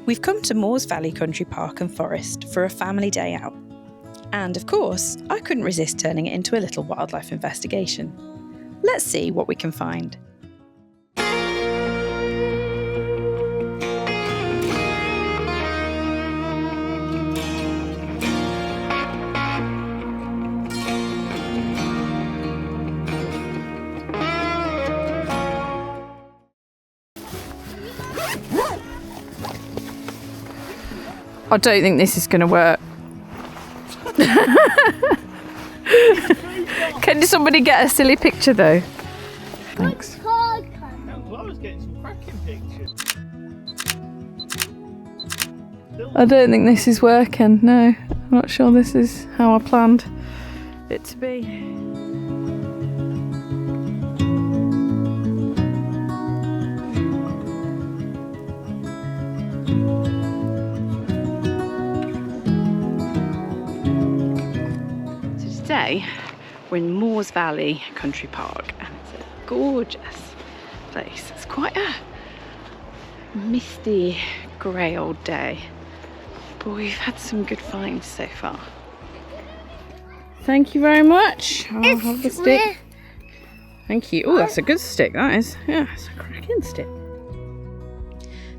We've come to Moores Valley Country Park and Forest for a family day out. And of course, I couldn't resist turning it into a little wildlife investigation. Let's see what we can find. I don't think this is going to work. Can somebody get a silly picture though? Thanks. I was getting some cracking pictures. I don't think this is working, no. I'm not sure this is how I planned it to be. Today we're in Moores Valley Country Park and it's a gorgeous place. It's quite a misty, grey old day, but we've had some good finds so far. Thank you very much. I'll have the stick. Thank you. Oh, that's a good stick, that is. Yeah, it's a cracking stick.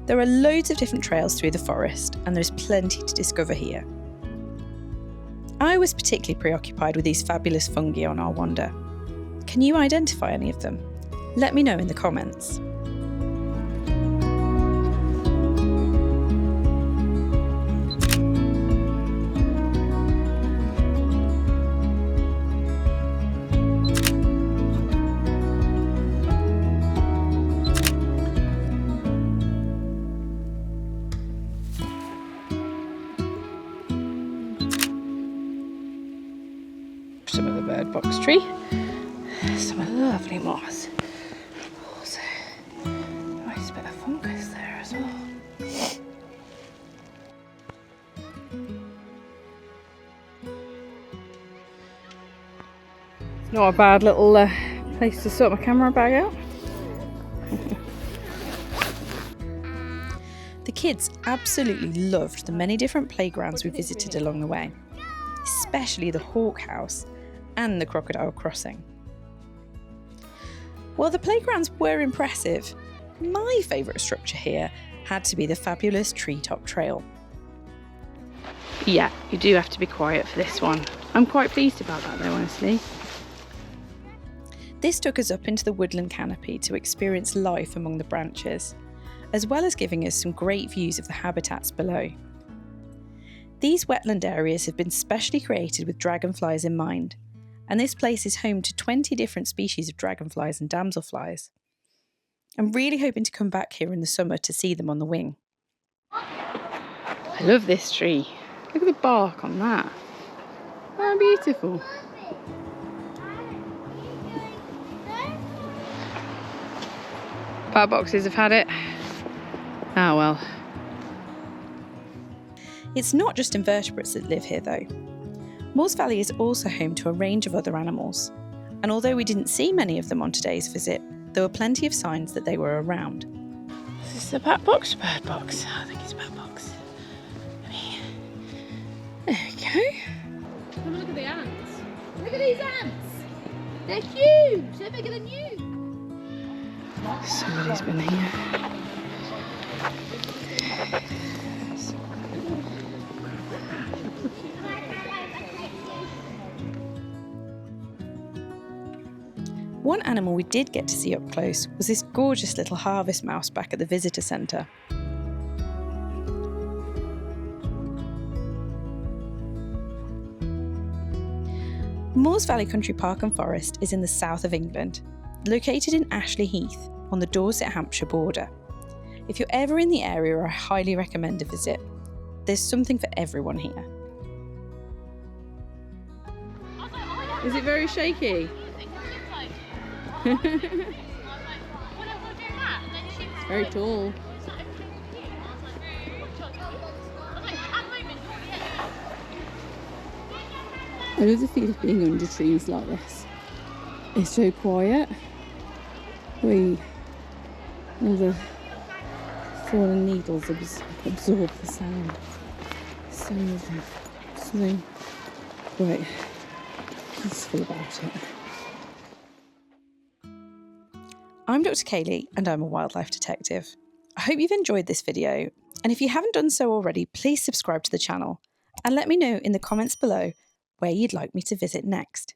There are loads of different trails through the forest and there's plenty to discover here. I was particularly preoccupied with these fabulous fungi on our wander. Can you identify any of them? Let me know in the comments. Some of the bird box tree, some lovely moss. Also, a nice bit of fungus there as well. It's not a bad little place to sort my camera bag out. The kids absolutely loved the many different playgrounds we visited along the way, especially the Hawk House and the Crocodile Crossing. While the playgrounds were impressive, my favourite structure here had to be the fabulous Treetop Trail. Yeah, you do have to be quiet for this one. I'm quite pleased about that though, honestly. This took us up into the woodland canopy to experience life among the branches, as well as giving us some great views of the habitats below. These wetland areas have been specially created with dragonflies in mind, and this place is home to 20 different species of dragonflies and damselflies. I'm really hoping to come back here in the summer to see them on the wing. I love this tree. Look at the bark on that. How beautiful. Bird boxes have had it. Ah well. It's not just invertebrates that live here though. Moores Valley is also home to a range of other animals, and although we didn't see many of them on today's visit, there were plenty of signs that they were around. Is this a bat box or bird box? I think it's a bat box. There we go. Have a look at the ants. Look at these ants. They're huge. They're bigger than you. Somebody's been here. One animal we did get to see up close was this gorgeous little harvest mouse back at the visitor centre. Moores Valley Country Park and Forest is in the south of England, located in Ashley Heath on the Dorset-Hampshire border. If you're ever in the area, I highly recommend a visit. There's something for everyone here. Is it very shaky? It's very tall. I love the feel of being under trees like this. It's so quiet. All the fallen needles absorb the sound. So something quite peaceful about it. I'm Dr. Kayleigh and I'm a wildlife detective. I hope you've enjoyed this video, and if you haven't done so already, please subscribe to the channel and let me know in the comments below where you'd like me to visit next.